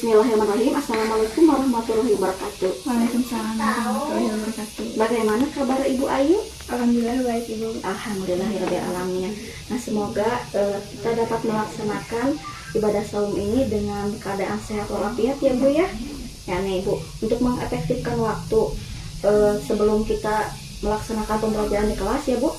Bismillahirrahmanirrahim. Assalamualaikum warahmatullahi wabarakatuh. Waalaikumsalam warahmatullahi wabarakatuh. Bagaimana kabar Ibu Ayu? Alhamdulillah baik Ibu. Alhamdulillahirabbil alamin. Nah, semoga kita dapat melaksanakan ibadah saum ini dengan keadaan sehat walafiat ya Bu ya. Ya nih Bu, untuk mengefektifkan waktu sebelum kita melaksanakan pembelajaran di kelas ya Bu.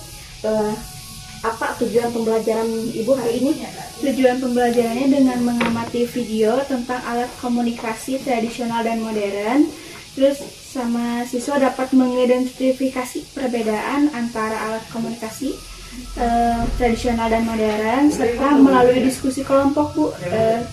Apa tujuan pembelajaran Ibu hari ini? Tujuan pembelajarannya dengan mengamati video tentang alat komunikasi tradisional dan modern. Terus sama siswa dapat mengidentifikasi perbedaan antara alat komunikasi tradisional dan modern, serta melalui diskusi kelompok Bu,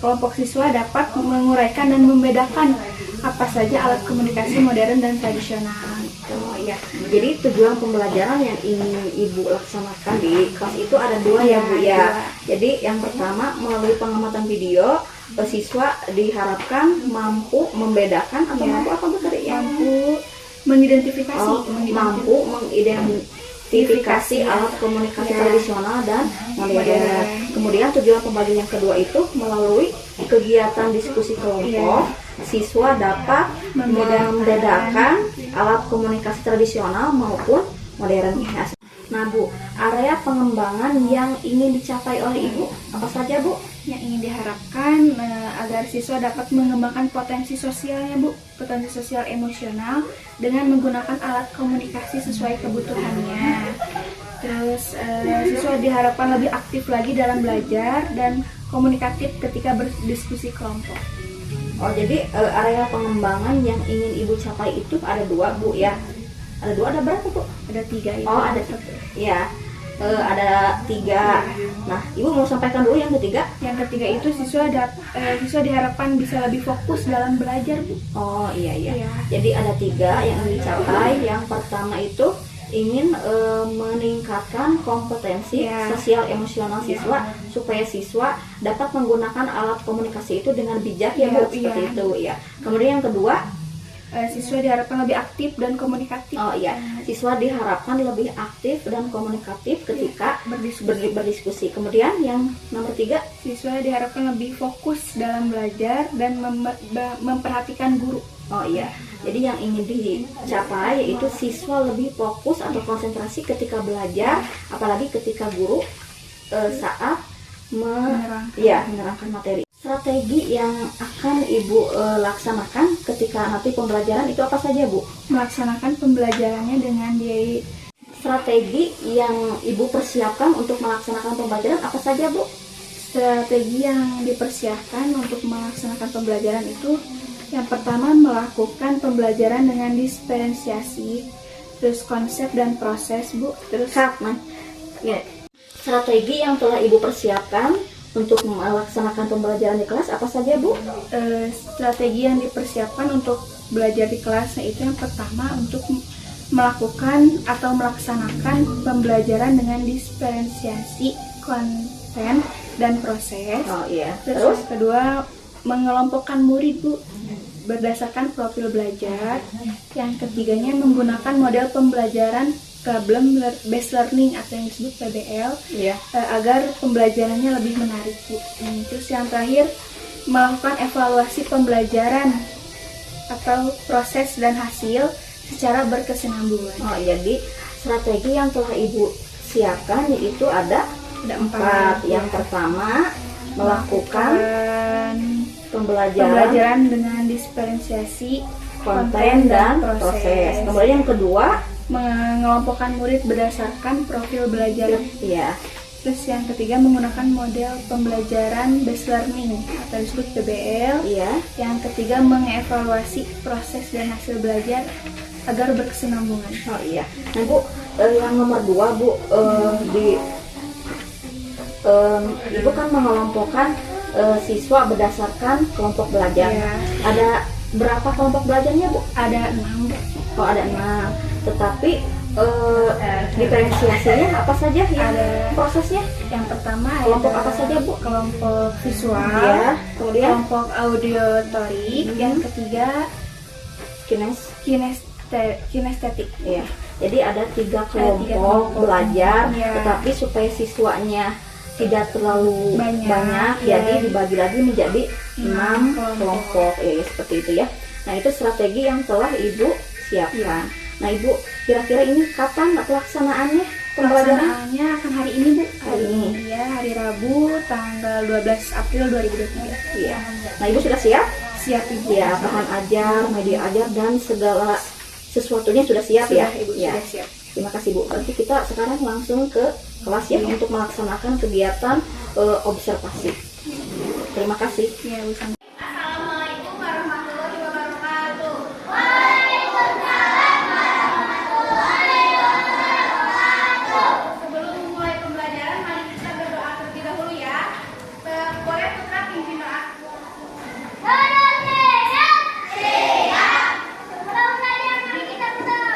kelompok siswa dapat menguraikan dan membedakan apa saja alat komunikasi modern dan tradisional. Oh iya, jadi tujuan pembelajaran yang ingin Ibu laksanakan di kelas itu ada dua ya Bu ya. Jadi yang pertama, melalui pengamatan video, siswa diharapkan mampu membedakan atau mampu apa Bu tadi? Mampu mengidentifikasi, mampu mengidentifikasi alat komunikasi tradisional dan modern. Kemudian tujuan pembelajaran yang kedua itu melalui kegiatan diskusi kelompok, siswa dapat membedakan alat komunikasi tradisional maupun modern. Nah Bu, area pengembangan yang ingin dicapai oleh Ibu apa saja Bu? Yang ingin diharapkan agar siswa dapat mengembangkan potensi sosialnya Bu, potensi sosial emosional dengan menggunakan alat komunikasi sesuai kebutuhannya. Terus siswa diharapkan lebih aktif lagi dalam belajar dan komunikatif ketika berdiskusi kelompok. Oh, jadi area pengembangan yang ingin Ibu capai itu ada dua Bu ya? Ada dua, ada berapa Bu? Ada 3 ya. Oh, ada satu. Ya, ada 3. Nah, Ibu mau sampaikan dulu yang ketiga? Yang ketiga itu siswa diharapkan bisa lebih fokus dalam belajar Bu. Oh iya. Jadi ada 3 yang ingin dicapai. Yang pertama itu ingin meningkatkan kompetensi sosial emosional siswa supaya siswa dapat menggunakan alat komunikasi itu dengan bijak ya Bu, seperti itu ya. Kemudian yang kedua, siswa diharapkan lebih aktif dan komunikatif. Oh iya, siswa diharapkan lebih aktif dan komunikatif ketika berdiskusi. Kemudian yang nomor 3, siswa diharapkan lebih fokus dalam belajar dan memperhatikan guru. Oh iya, jadi yang ingin dicapai yaitu siswa lebih fokus atau konsentrasi ketika belajar, apalagi ketika guru saat menerangkan materi. Strategi yang akan Ibu laksanakan ketika nanti pembelajaran itu apa saja Bu? Melaksanakan pembelajarannya dengan strategi yang Ibu persiapkan untuk melaksanakan pembelajaran apa saja Bu? Strategi yang dipersiapkan untuk melaksanakan pembelajaran itu yang pertama melakukan pembelajaran dengan diferensiasi, terus konsep dan proses Bu. Terus strategi yang telah Ibu persiapkan untuk melaksanakan pembelajaran di kelas apa saja Bu? Strategi yang dipersiapkan untuk belajar di kelas itu yang pertama untuk melakukan atau melaksanakan pembelajaran dengan diferensiasi konten dan proses. Oh iya. Terus yang kedua mengelompokkan murid Bu berdasarkan profil belajar. Yang ketiganya menggunakan model pembelajaran problem based learning atau yang disebut PBL agar pembelajarannya lebih menarik Bu. Terus yang terakhir melakukan evaluasi pembelajaran atau proses dan hasil secara berkesinambungan. Oh jadi strategi yang telah Ibu siapkan yaitu ada 4. Yang pertama melakukan pembelajaran dengan diferensiasi konten dan proses. Kemudian yang kedua mengelompokkan murid berdasarkan profil belajar. Iya. Terus yang ketiga menggunakan model pembelajaran based learning atau disebut PBL. Iya. Yang ketiga mengevaluasi proses dan hasil belajar agar berkesinambungan. Oh iya. Nah Bu, yang nomor 2 Bu, Ibu kan mengelompokkan siswa berdasarkan kelompok belajar. Ada berapa kelompok belajarnya Bu? Ada 6 Bu. Oh ada 6. Tetapi diferensiasinya apa saja yang prosesnya? Yang pertama kelompok apa saja Bu? Kelompok visual, kemudian kelompok audiotorik, yang ketiga kinestetik. Iya. Jadi ada 3 kelompok belajar, tetapi supaya siswanya tidak terlalu banyak, ya. jadi dibagi lagi menjadi 6 kelompok seperti itu ya. Nah, itu strategi yang telah Ibu siapkan. Nah, Ibu kira-kira ini kapan pelaksanaannya? Pelaksanaannya akan hari ini, Bu. Hari ini. Ya, hari Rabu tanggal 12 April 2023. Iya. Nah, Ibu sudah siap? Siap, Ibu. Ya, bahan ajar, media ajar, dan segala sesuatunya sudah siap ya? Ibu, Ya. sudah siap. Terima kasih, Bu. Berarti kita sekarang langsung ke kelas ya untuk melaksanakan kegiatan observasi. Terima kasih. Ya, Bu. Assalamualaikum warahmatullahi wabarakatuh. Sebelum memulai pembelajaran, mari kita berdoa terlebih dahulu ya. Boleh putra pimpin doa. Sebelum belajar, mari kita berdoa.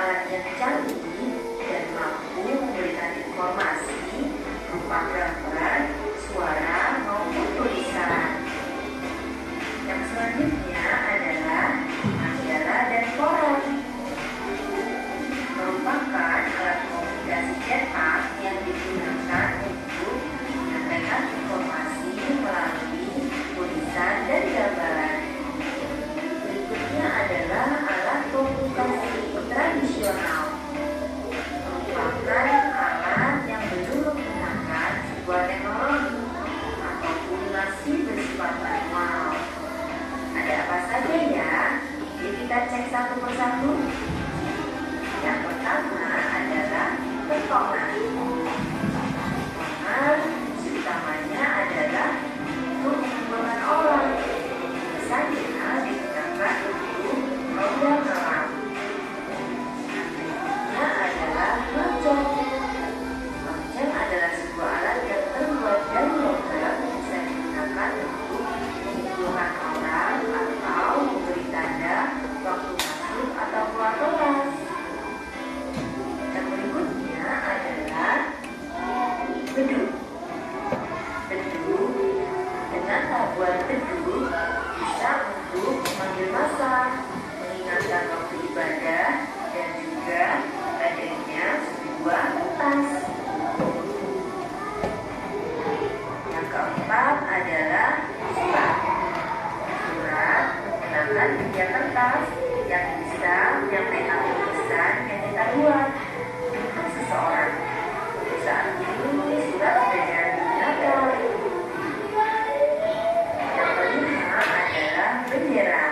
alat yang canggih dan mampu memberikan informasi berupa gambar, suara, maupun tulisan. Yang selanjutnya adalah majalah dan koran. Merupakan alat komunikasi cetak yang digunakan untuk menyampaikan informasi melalui tulisan dan gambar. Berikutnya adalah alat komunikasi tradisional. Merupakan alat yang belum menggunakan sebuah teknologi ataupun masih bersifat manual. Ada apa saja ya? Jadi kita cek satu persatu. Yang pertama adalah kentongan. Kentongan utamanya adalah untuk mengumpulkan orang. Biasanya digunakan untuk roda malam. Selanjutnya adalah lonceng. Lonceng adalah sebuah alat yang terbuat dari logam, bisa digunakan untuk mengumpulkan orang atau memberi tanda waktu masuk atau keluar kelas. Yang berikutnya adalah beduk. Beduk dengan tabuhan beduk bisa untuk memanggil massa, mengingatkan waktu ibadah, dan juga adanya sebuah pentas. Yang keempat adalah surat. Surat menggunakan media kertas yang bisa menyampaikan pesan yang kita buat untuk seseorang. Saat ini surat sudah jarang digunakan. Yang kelima adalah bendera.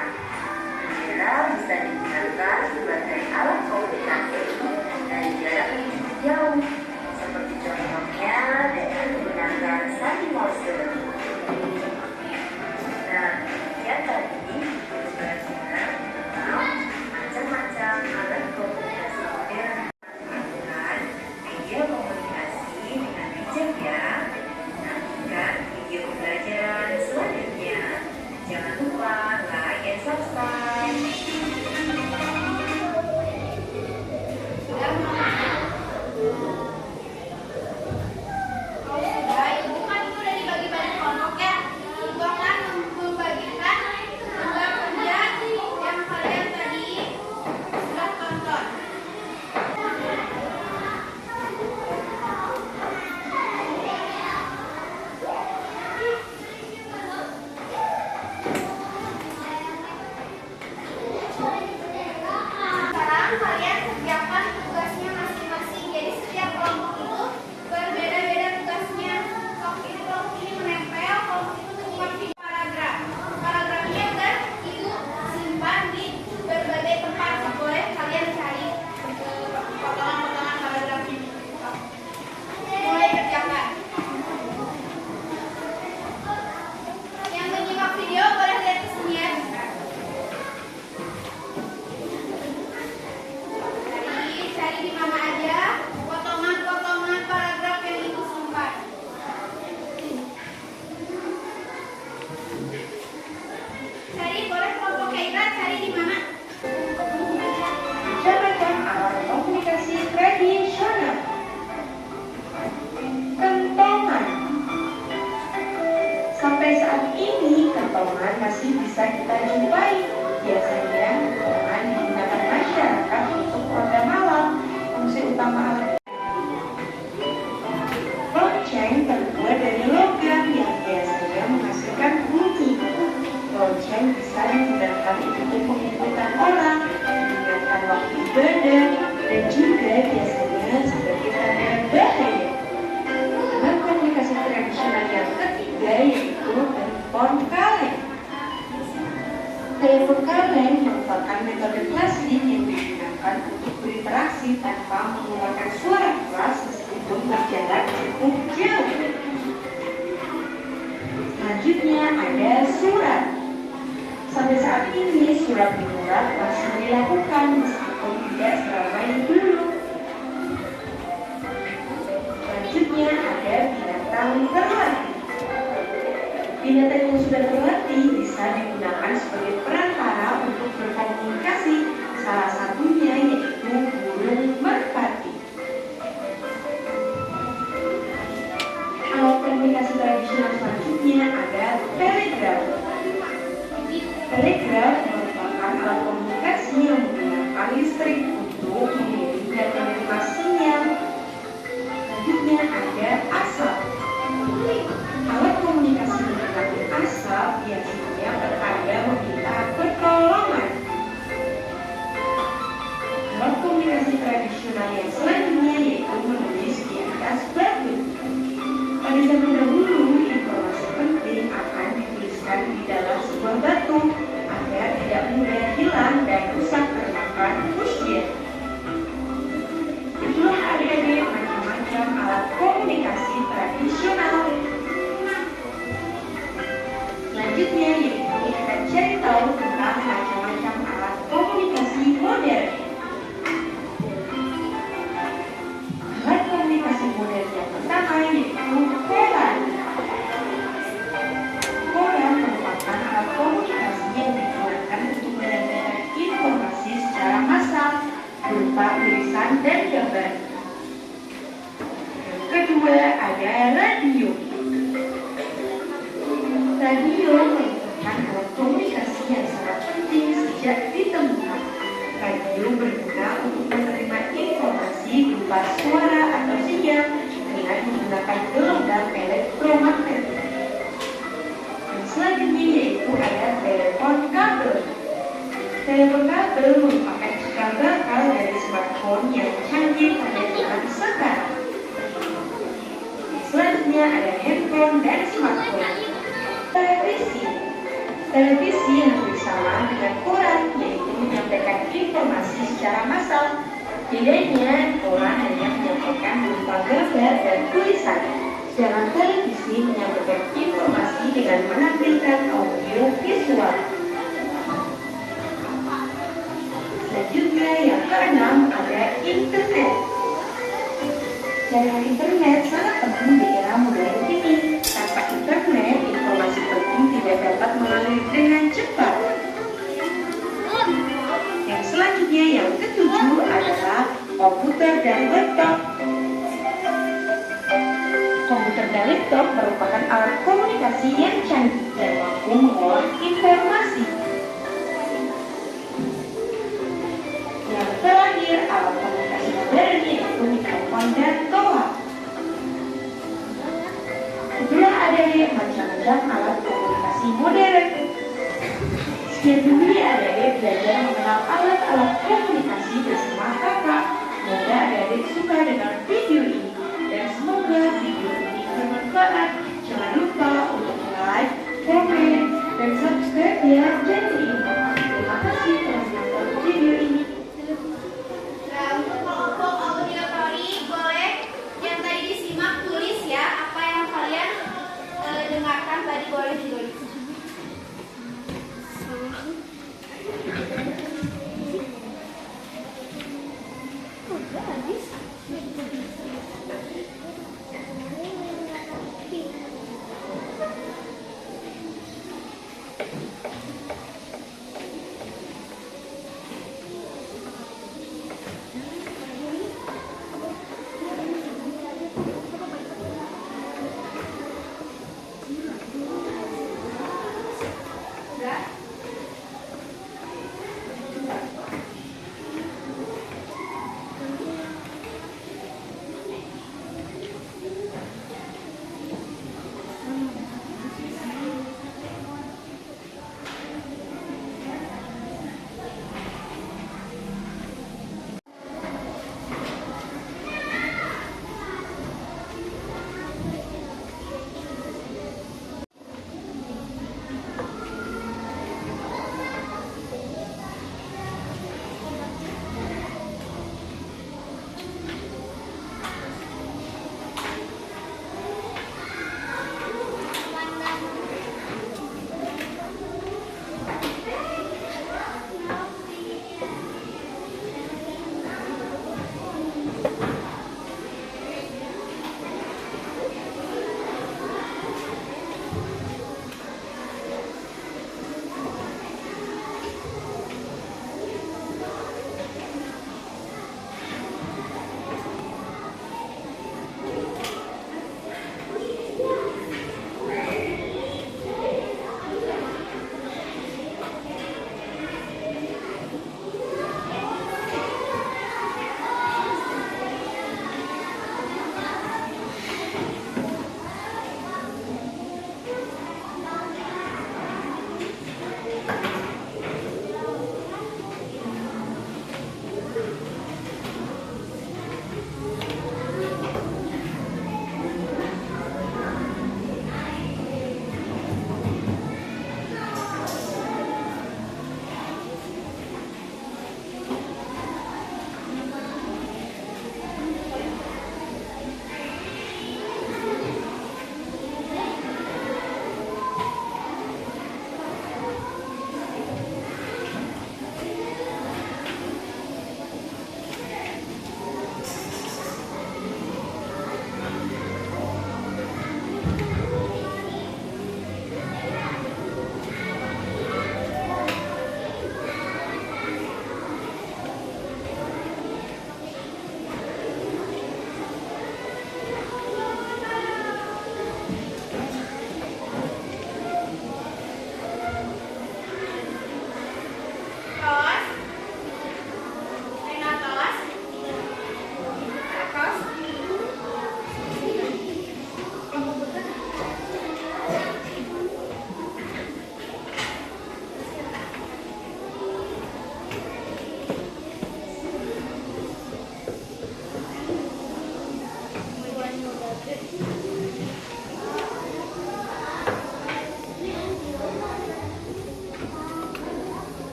Bendera bisa digunakan sebagai alat komunikasi dari jarak yang cukup jauh, seperti contohnya dengan menggunakan sandi Morse. Nah, demikian tadi pelajaran tentang macam-macam alat komunikasi modern. Lakukan video komunikasi dengan bijak ya. Nantikan video pembelajaran selanjutnya. Jangan lupa like and subscribe. Sudah, ibu kan itu udah dibagi-bagi kelompok ya. Ibu akan membagikan tugas kerja yang kalian tadi sudah tonton. Sekarang kalian kerjakan tugasnya masing-masing. Jadi setiap kelompok itu berbeda-beda tugasnya. Kelompok ini menempel, kelompok itu membuat video paragraf. Paragrafnya kan ibu simpan di berbagai tempat. Boleh kalian cari potongan-potongan paragrafnya. Mulai kerjakan. Yang menyimak video boleh lihat ke sini ya. Cari di mana aja potongan-potongan paragraf yang ibu simpan. Cari, boleh kelompok Kaira cari di mana? Macam-macam alat komunikasi tradisional. Kentongan. Sampai saat ini kentongan masih bisa kita jumpai. Biasanya kentongan digunakan masyarakat untuk roda malam. Fungsi utama alat lonceng terbuat dari logam yang biasanya menghasilkan bunyi. Lonceng bisa digunakan untuk mengumpulkan orang, mengingatkan waktu ibadah, dan juga biasanya sebagai tanda bahaya. Alat komunikasi tradisional yang ketiga yaitu telepon kaleng. Telepon kaleng merupakan metode klasik yang digunakan untuk berinteraksi tanpa mengeluarkan suara keras meskipun berjarak cukup jauh. Selanjutnya ada surat. Sampai saat ini surat menyurat masih dilakukan meskipun tidak seramai dulu. Selanjutnya ada binatang terlatih. Binatang yang sudah terlatih bisa digunakan sebagai perantara untuk berkomunikasi. Salah satunya yaitu burung Nah, yang selanjutnya yaitu menulis di atas batu. Pada zaman dahulu, informasi penting akan dituliskan di dalam sebuah batu agar tidak mudah hilang dan rusak termakan usia. Itulah adik-adik macam-macam alat komunikasi tradisional. Selanjutnya yaitu kita akan cari tahu tentang macam-macam alat komunikasi modern. Alat komunikasi modern yang pertama yaitu koran. Koran merupakan alat komunikasi yang digunakan untuk menyampaikan informasi secara massal berupa tulisan dan gambar. Yang kedua ada radio. Radio merupakan alat komunikasi yang sangat penting sejak ditemukan. Radio berguna untuk menerima informasi berupa suara atau sinyal dengan menggunakan gelombang elektromagnetik. Dan selanjutnya yaitu ada telepon kabel. Telepon kabel merupakan cikal bakal dari smartphone yang canggih pada zaman sekarang. Selanjutnya ada handphone dan smartphone. Televisi hampir sama dengan koran, yaitu menyampaikan informasi secara massal. Bedanya, koran hanya menyampaikan berupa gambar dan tulisan, sedangkan televisi menyampaikan informasi dengan menampilkan audio visual. Selanjutnya yang keenam ada internet. Jaringan internet sangat penting di era modern ini. Tanpa internet, informasi penting tidak dapat mengalir dengan cepat. Yang selanjutnya yang ketujuh adalah komputer dan laptop. Komputer dan laptop merupakan alat komunikasi yang canggih dan mampu mengolah informasi. Yang terakhir, alat komunikasi modern yaitu mikrofon dan toa. Itulah adik-adik macam-macam alat komunikasi modern. Sekian dulu ya adik-adik belajar mengenal alat-alat komunikasi bersama kakak. Semoga adik-adik suka dengan video ini dan semoga video ini bermanfaat. Jangan lupa untuk like, komen, dan subscribe ya channel ini. Terima kasih telah menonton video ini. Nah, untuk kelompok auditori boleh yang tadi disimak tulis ya apa yang kalian dengarkan tadi, boleh ditulis.